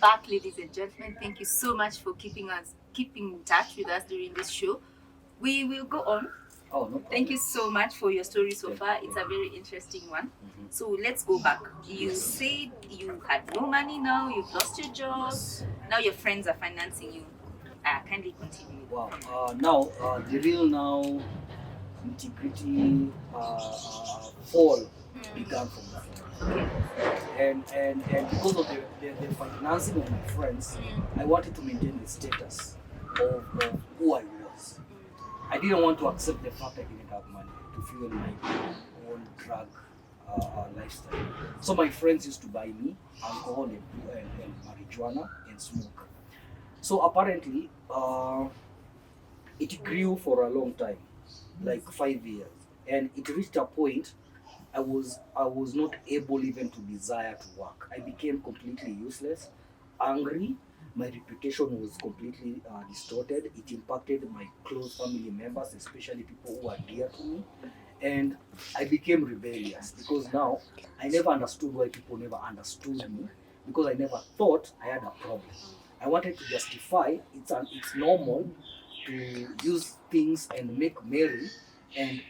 back, ladies and gentlemen. Thank you so much for keeping in touch with us during this show. We will go on. Oh, no problem. Thank you so much for your story so Thank far. you. It's a very interesting one. Mhm. So let's go back. You Yes. said you had no money now, you've lost your job. Yes. Now your friends are financing you. Kindly continue. Wow. Now, the real now integrity fall began from that moment. And because of the financing of my friends, I wanted to maintain the status of who I was. I didn't want to accept the fact I didn't have money to fuel my own drug lifestyle. So my friends used to buy me alcohol and marijuana and smoke. So apparently, it grew for a long time, like 5 years, and it reached a point I was not able even to desire to work. I became completely useless, angry. My reputation was completely distorted. It impacted my close family members, especially people who are dear to me. And I became rebellious because now I never understood why people never understood me, because I never thought I had a problem. I wanted to justify it's normal to use things and make merry and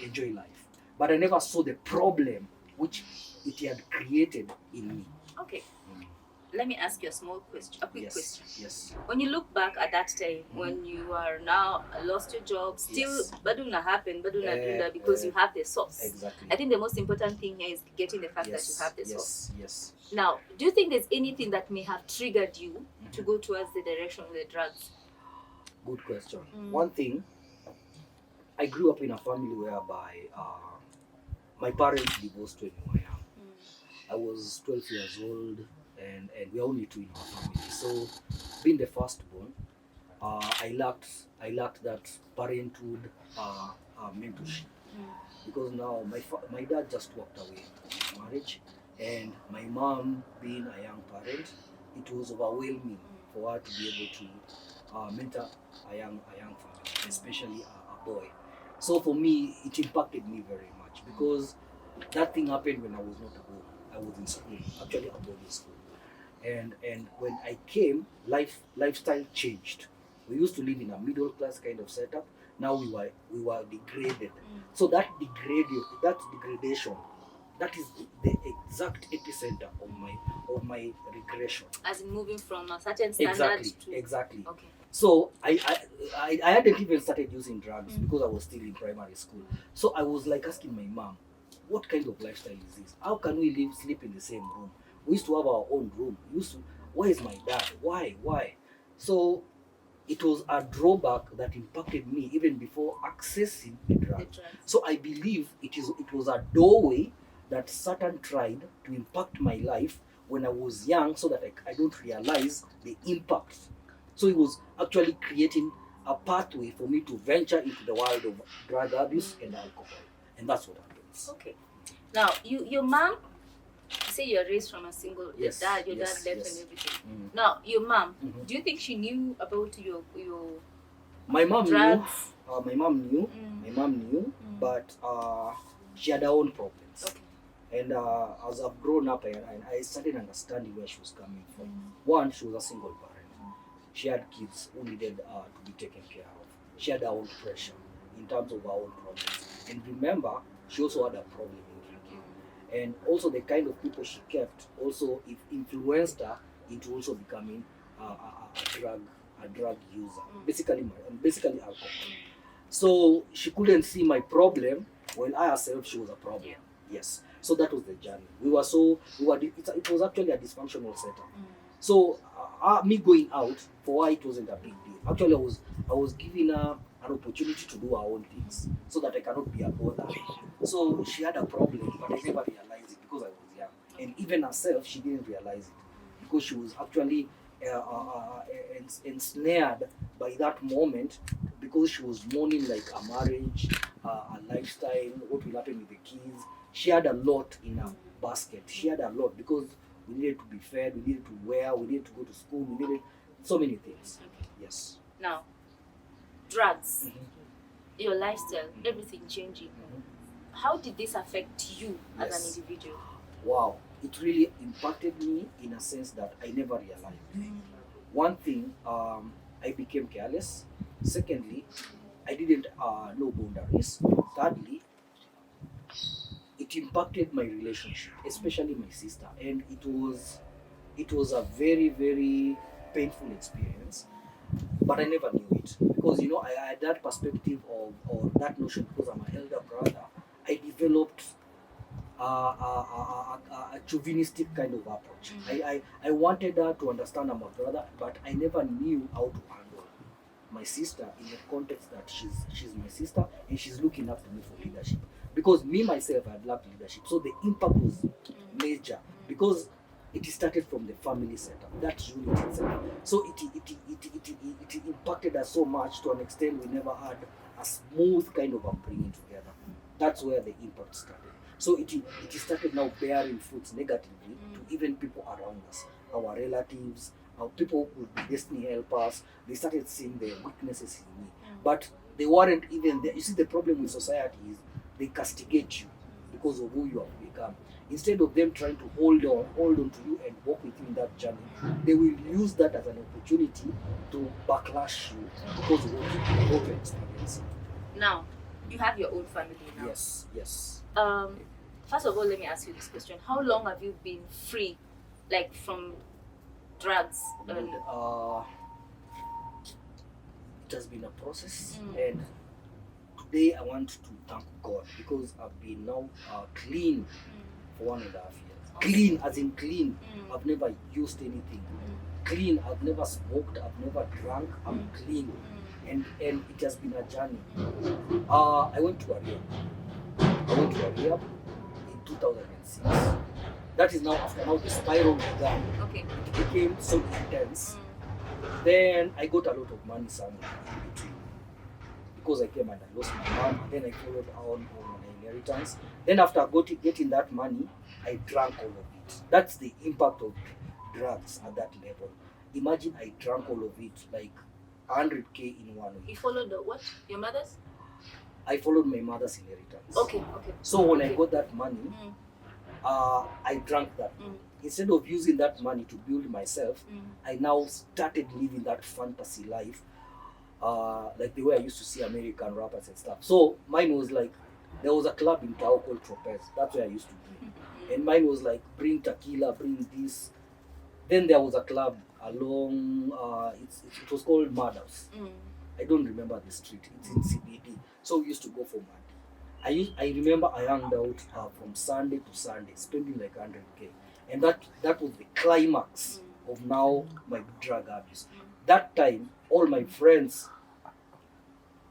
enjoy life. But I never saw the problem which it had created in me. Okay. Let me ask you a quick Yes. question. Yes. When you look back at that time, Mhm. when you are now lost your job, still Yes. baduna happened, baduna dunda, because you have the source. Exactly. I think the most important thing here is getting the fact that you Yes. have the Yes. source. Yes. Now, do you think there's anything that may have triggered you to go towards the direction of the drugs? Good question. One thing, I grew up in a family whereby my parents divorced when we were young. I was 12 years old, and we are only two in our family. So, being the firstborn, I lacked that parenthood mentorship, because now my dad just walked away from marriage, and my mom, being a young parent, it was overwhelming for her to be able to mentor a young family, especially a boy. So for me, it impacted me very much, because that thing happened when I was not home. I was in school, actually a boarding school. And when I came, lifestyle changed. We used to live in a middle class kind of setup. Now we were degraded. So that degradation, that is the exact epicenter of my regression. As in moving from a certain standard to Exactly. okay. So I hadn't even started using drugs because I was still in primary school. So I was like asking my mom, what kind of lifestyle is this? How can we sleep in the same room? We used to have our own room. Where is my dad? Why? So it was a drawback that impacted me even before accessing the The drugs. drugs. So I believe it was a doorway that Satan tried to impact my life when I was young, so that I don't realize the impact. So it was actually creating a pathway for me to venture into the world of drug abuse and alcohol. And that's what happens. Okay. Now, your mom, you say you're raised from a single Yes, your yes, dad left yes. and everything. Mm. Now, your mom, Mhm. do you think she knew about your My mom knew. drugs? My mom knew. Mm. My mom knew, but she had her own problems. Okay. And as I've grown up, I started understanding where she was coming from. One, she was a single parent. She had kids who needed to be taken care of. She had her own pressure in terms of her own problems. And remember, she also had a problem in drinking. And also the kind of people she kept also influenced her into also becoming a drug user, basically alcohol. So she couldn't see my problem, while I herself, she was a problem. Yeah. Yes. So that was the journey. It was actually a dysfunctional setup. So me going out for her, it wasn't a big deal. Actually, I was giving her an opportunity to do her own things, so that I cannot be a bother. So she had a problem, but I never realized it because I was young. And even herself, she didn't realize it, because she was actually ensnared by that moment, because she was mourning like a marriage, a lifestyle, what will happen with the kids. She had a lot in her basket. She had a lot, because we needed to be fed, we needed to wear, we needed to go to school, we needed so many things. Yes. Now, drugs, Mhm. your lifestyle, everything changing. Mhm. How did this affect you as Yes. an individual? Wow, it really impacted me in a sense that I never realized. One thing, I became careless. Secondly, I didn't know boundaries. Thirdly, it impacted my relationship, especially my sister, and it was a very very painful experience. But I never knew it because I had that perspective of or that notion because I'm an elder brother. I developed a chauvinistic kind of approach. I wanted her to understand I'm a brother, but I never knew how to handle my sister in the context that she's my sister and she's looking up to me for leadership. Because me myself, I had lacked leadership, so the impact was major because it started from the family setup. That unit itself. So it impacted us so much to an extent we never had a smooth kind of upbringing together. That's where the impact started. So it started now bearing fruits negatively to even people around us, our relatives, our people who would be destiny helpers. They started seeing the weaknesses in me, but they weren't even there. You see, the problem with society is they castigate you because of who you have become. Instead of them trying to hold on to you and walk with you in that journey, they will use that as an opportunity to backlash you because of what you're experiencing. Now, you have your own family now. Yes. First of all, let me ask you this question: how long have you been free, like from drugs? And, it has been a process, and today I want to thank God because I've been now clean for 1.5 years. Clean, as in clean. I've never used anything. Clean. I've never smoked. I've never drank. I'm clean, and it has been a journey. I went to a rehab in 2006. That is now after the spiral began. Okay. It became so intense. Then I got a lot of money somewhere in between because I came and I lost my mom. Then I followed on my inheritance. Then after getting that money, I drank all of it. That's the impact of drugs at that level. Imagine I drank all of it, like 100K in 1 week. You followed the what? Your mother's? I followed my mother's inheritance. Okay. So when I got that money, I drank that. Instead of using that money to build myself, I now started living that fantasy life, like the way I used to see American rappers and stuff. So mine was like, there was a club in Tao called Tropez. That's where I used to be. And mine was like, bring tequila, bring this. Then there was a club along, it was called Madhouse. I don't remember the street. It's in CBD. So we used to go for Mad. I remember I hung out from Sunday to Sunday, spending like 100K. And that was the climax of now my drug abuse. That time, all my friends,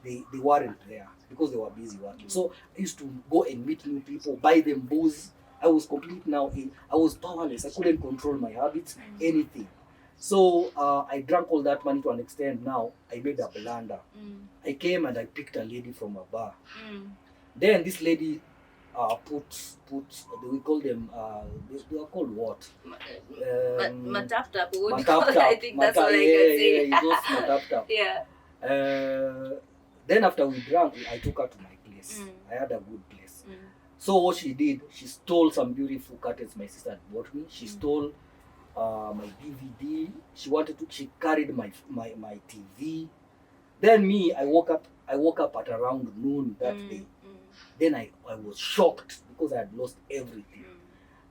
they weren't there because they were busy working. So I used to go and meet new people, buy them booze. I was complete now. I was powerless. I couldn't control my habits, anything. So I drank all that money to an extent. Now I made a blunder. I came and I picked a lady from a bar. Then this lady put we call them they are called what? Matap tap. I think that's all I can say. Yeah, those matap tap. Yeah. Then after we drank, I took her to my place. I had a good place. So what she did, she stole some beautiful curtains my sister had bought me. She stole my DVD. She carried my TV. Then me, I woke up at around noon that day. Then I was shocked because I had lost everything.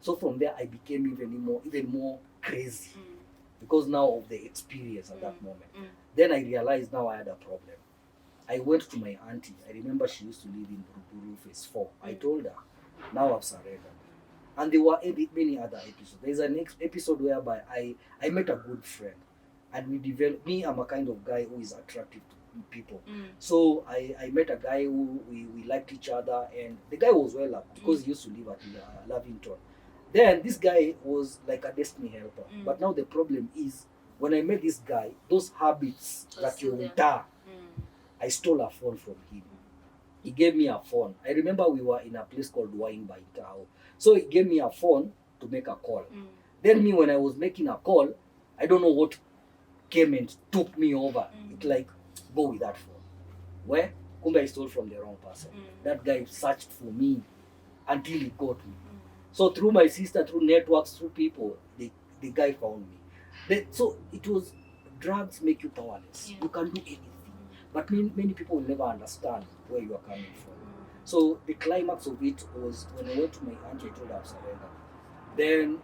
So from there I became even more crazy because now of the experience at that moment. Then I realized now I had a problem. I went to my auntie. I remember she used to live in Buruburu phase 4. I told her, now I've surrendered. And there were many other episodes. There's an episode whereby I met a good friend and we developed. Me, I'm a kind of guy who is attractive to people. So I met a guy who we liked each other, and the guy was well up because he used to live at Lavington. Then this guy was like a destiny helper. But now the problem is, when I met this guy, those habits that you I stole a phone from him. He gave me a phone. I remember we were in a place called Wine by Tao. So he gave me a phone to make a call. Then me, when I was making a call, I don't know what came and took me over. It like, go with that phone. Where? Kumbe I stole from the wrong person. That guy searched for me until he got me. So through my sister, through networks, through people, the guy found me. So it was, drugs make you powerless. Yeah. You can do anything. But many people will never understand where you are coming from. So the climax of it was when I went to my aunt, I told her I've surrendered. Then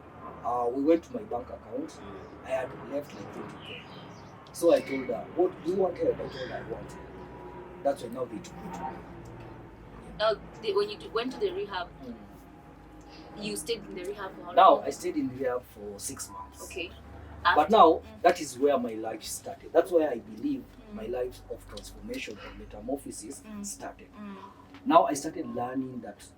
we went to my bank account. I had left like 20K. So I told her, what do you want help? I told her I want help. That's when now they took me to me. When you went to the rehab, you stayed in the rehab for how long? Now I stayed in rehab for 6 months. Okay. But now that is where my life started. That's where I believe my life of transformation and metamorphosis started. Now I started learning that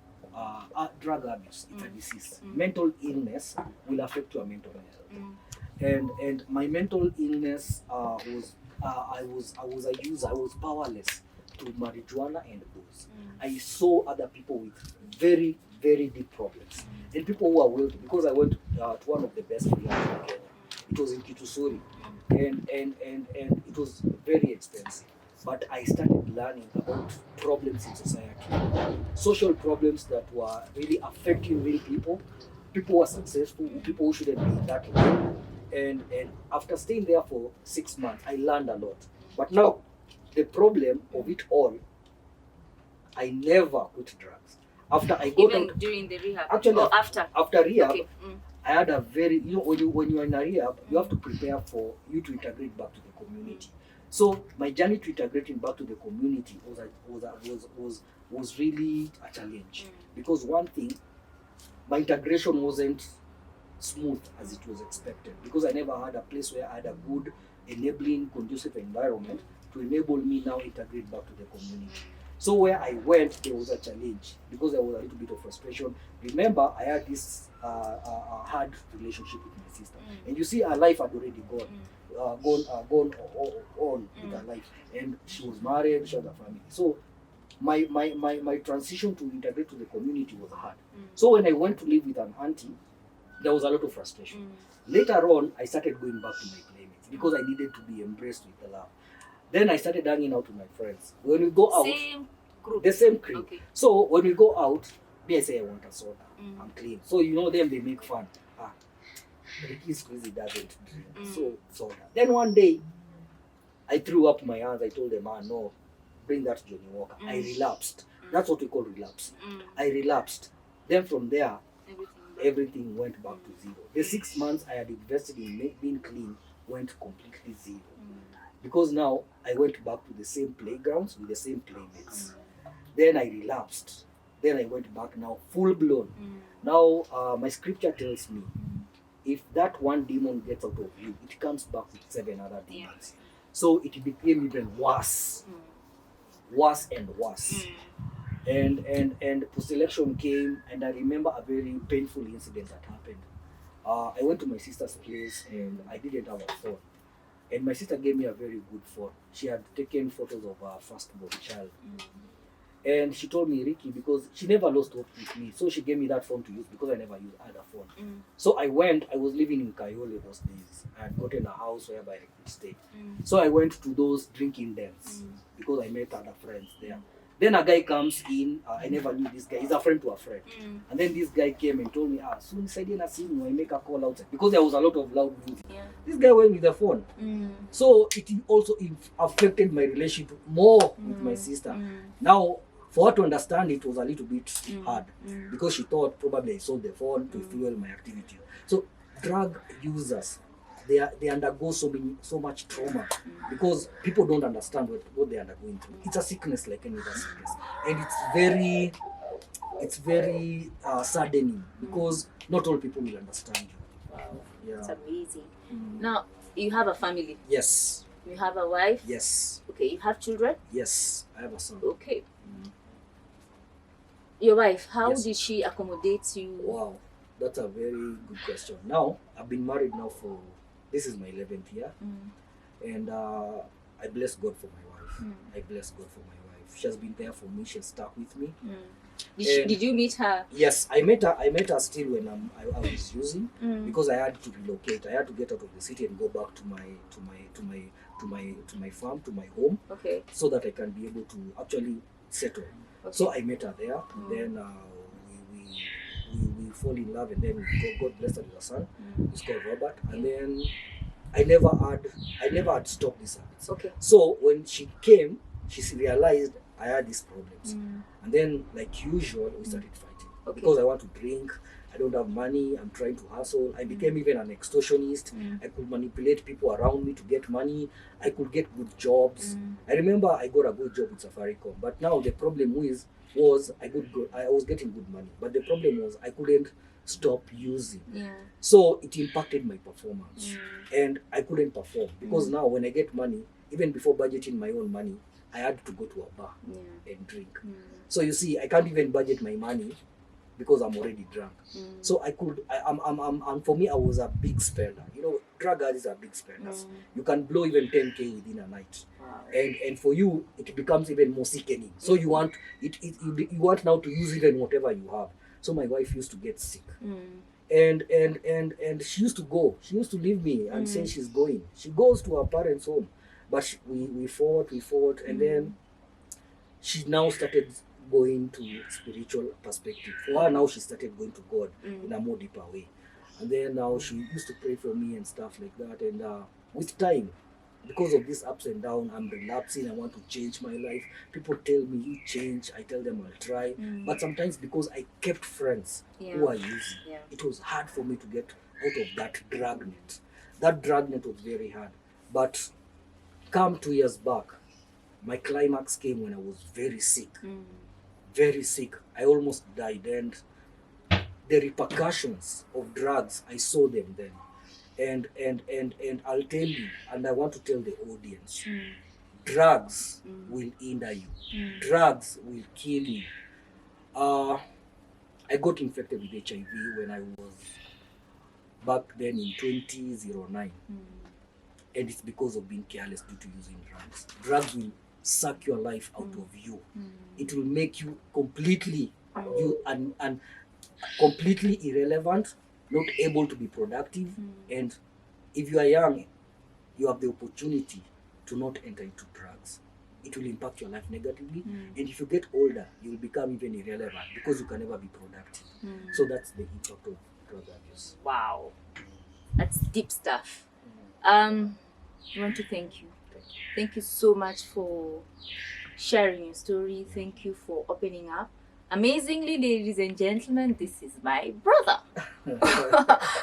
drug abuse is a disease. Mental illness will affect your mental health. And my mental illness was I was a user. I was powerless to marijuana and booze. I saw other people with very, very deep problems, and people who are wealthy, because I went to one of the best rehabs in Kenya. It was in Kitusuri, and it was very expensive. But I started learning about problems in society, social problems that were really affecting real people. People who are successful, people who shouldn't be in that way. And after staying there for 6 months, I learned a lot. But now, the problem of it all, I never quit drugs. After I got even out, during the rehab, actually, or after rehab, okay. I had a very, when you're in a rehab, you have to prepare for you to integrate back to the community. So my journey to integrating back to the community was really a challenge, because one thing, my integration wasn't smooth as it was expected, because I never had a place where I had a good, enabling, conducive environment to enable me now integrate back to the community. So where I went, there was a challenge, because there was a little bit of frustration. Remember, I had this hard relationship with my sister, and you see, her life had already gone on with her life, and she was married, she had a family. So my transition to integrate to the community was hard. So when I went to live with an auntie, there was a lot of frustration. Later on, I started going back to my playmates, because I needed to be embraced with the love. Then I started hanging out with my friends. When we go out, same group. the same crew. Okay. So when we go out, they say I want a soda. I'm clean. So them, they make fun. Ricky Squeezy doesn't drink. So soda. Then one day, I threw up my hands. I told them, no, bring that Johnny Walker. I relapsed. That's what we call relapse. I relapsed. Then from there, everything went back to zero. The 6 months I had invested in being clean went completely zero. Because now I went back to the same playgrounds with the same playmates. Then I relapsed. Then I went back now full blown. Now my scripture tells me, if that one demon gets out of you, it comes back with 7 other demons. So it became even worse. Worse and worse. And post-election came, and I remember a very painful incident that happened. I went to my sister's place, and I didn't have a phone. And my sister gave me a very good phone. She had taken photos of her firstborn child. And she told me, Ricky, because she never lost hope with me, so she gave me that phone to use, because I never had a phone. So I was living in Kayole those days. I had gotten a house whereby I could stay. So I went to those drinking dens, because I met other friends there. Then a guy comes in. I never knew this guy. He's a friend to a friend. And then this guy came and told me, soon I make a call outside, because there was a lot of loud music. This guy went with the phone. So it also affected my relationship more with my sister. Now, for her to understand, it was a little bit hard, because she thought probably I sold the phone to fuel my activity. So drug users, they undergo so much trauma, because people don't understand what they are undergoing through. It's a sickness like any other sickness, and it's very saddening, because not all people will understand you. Yeah. It's amazing. Now you have a family. Yes. You have a wife. Yes. Okay. You have children. Yes, I have a son. Okay. Your wife, how Yes. did she accommodate you? Wow, that's a very good question. Now, I've been married now this is my 11th year, and I bless God for my wife. I bless God for my wife. She has been there for me. She has stuck with me. Did you meet her? Yes, I met her still when I was using, because I had to relocate. I had to get out of the city and go back to my farm, to my home, Okay. so that I can be able to actually settle. Okay. So I met her there. Then we we fall in love, and then God blessed us with a son. He's called Robert. And then I never had stopped these habits. Okay. So when she came, she realized I had these problems. And then, like usual, we started fighting. Okay. Because I want to drink, I don't have money, I'm trying to hustle. I became even an extortionist. I could manipulate people around me to get money. I could get good jobs. I remember I got a good job with Safaricom. But now the problem was I was getting good money. But the problem was I couldn't stop using. Yeah. So it impacted my performance. And I couldn't perform. Because now when I get money, even before budgeting my own money, I had to go to a bar and drink. So you see, I can't even budget my money because I'm already drunk. So for me, I was a big spender. You know, drug addicts are big spenders. You can blow even 10K within a night. Wow. And for you, it becomes even more sickening. So you want you want now to use even whatever you have. So my wife used to get sick. And she used to go. She used to leave me and say she's going. She goes to her parents' home. But we fought, and then she now started going to spiritual perspective. For her now, she started going to God in a more deeper way. And then now she used to pray for me and stuff like that. And with time, because of this ups and downs, I'm relapsing. I want to change my life. People tell me, you change. I tell them I'll try. But sometimes because I kept friends who are using, it was hard for me to get out of that dragnet. That dragnet was very hard. But come 2 years back, my climax came when I was very sick. Very sick. I almost died. And the repercussions of drugs, I saw them then. And I'll tell you, and I want to tell the audience, drugs will hinder you. Drugs will kill you. I got infected with HIV when I was back then in 2009. And it's because of being careless due to using drugs. Drugs will suck your life out of you. It will make you completely and completely irrelevant, not able to be productive. And if you are young, you have the opportunity to not enter into drugs. It will impact your life negatively. And if you get older, you will become even irrelevant because you can never be productive. So that's the impact of drug abuse. Wow. That's deep stuff. I want to thank you. Thank you so much for sharing your story. Thank you for opening up. Amazingly, ladies and gentlemen, this is my brother.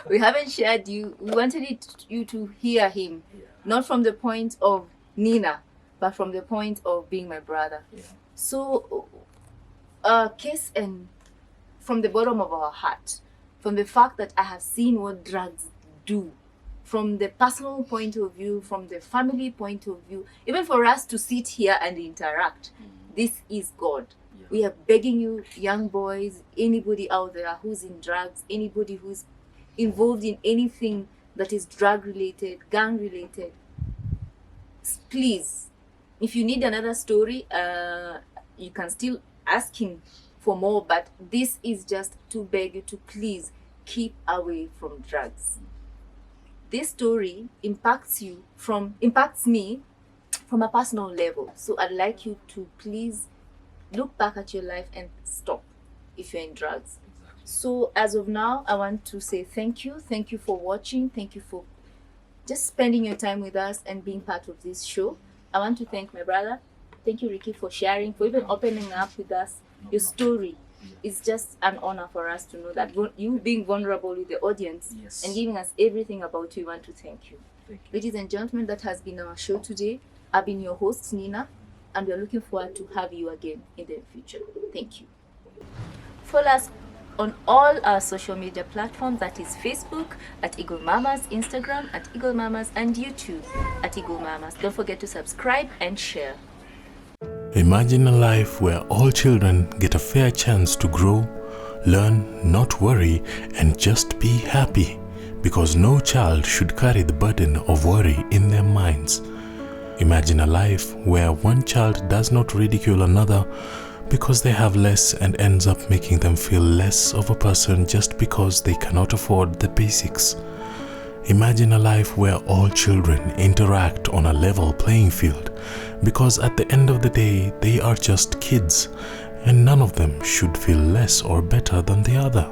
We haven't shared you. We wanted you to hear him, not from the point of Nina, but from the point of being my brother. So, Kiss, and from the bottom of our heart, from the fact that I have seen what drugs do, from the personal point of view, from the family point of view, even for us to sit here and interact, this is God. We are begging you, young boys, anybody out there who's in drugs, anybody who's involved in anything that is drug related, gang related, please, if you need another story, you can still ask him for more, but this is just to beg you to please keep away from drugs. This story impacts me from a personal level. So I'd like you to please look back at your life and stop if you're in drugs. So as of now, I want to say thank you. Thank you for watching. Thank you for just spending your time with us and being part of this show. I want to thank my brother. Thank you, Ricky, for sharing, for even opening up with us your story. It's just an honor for us to know that you being vulnerable with the audience and giving us everything about you. We want to thank you. Ladies and gentlemen, that has been our show today. I've been your host, Nina, and we're looking forward to have you again in the future. Thank you. Follow us on all our social media platforms, that is Facebook at Eagle Mamas, Instagram at Eagle Mamas, and YouTube at Eagle Mamas. Don't forget to subscribe and share. Imagine a life where all children get a fair chance to grow, learn, not worry, and just be happy, because no child should carry the burden of worry in their minds. Imagine a life where one child does not ridicule another because they have less and ends up making them feel less of a person just because they cannot afford the basics. Imagine a life where all children interact on a level playing field, because at the end of the day, they are just kids, and none of them should feel less or better than the other.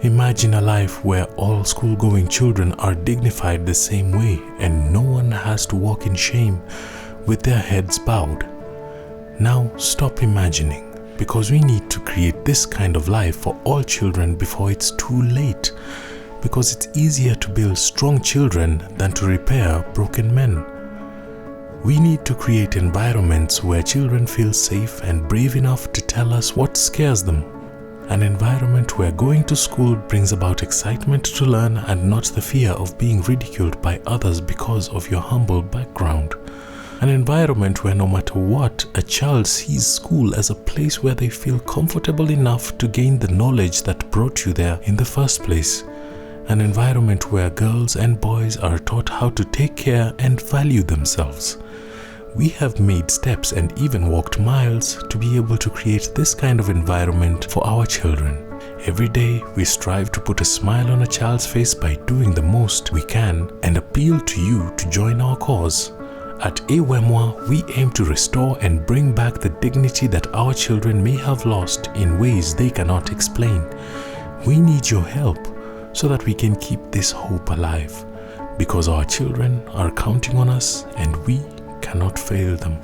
Imagine a life where all school-going children are dignified the same way and no one has to walk in shame with their heads bowed. Now stop imagining, because we need to create this kind of life for all children before it's too late, because it's easier to build strong children than to repair broken men. We need to create environments where children feel safe and brave enough to tell us what scares them. An environment where going to school brings about excitement to learn and not the fear of being ridiculed by others because of your humble background. An environment where no matter what, a child sees school as a place where they feel comfortable enough to gain the knowledge that brought you there in the first place. An environment where girls and boys are taught how to take care and value themselves. We have made steps and even walked miles to be able to create this kind of environment for our children. Every day, we strive to put a smile on a child's face by doing the most we can and appeal to you to join our cause. At Ewemwa, we aim to restore and bring back the dignity that our children may have lost in ways they cannot explain. We need your help so that we can keep this hope alive, because our children are counting on us and we cannot fail them.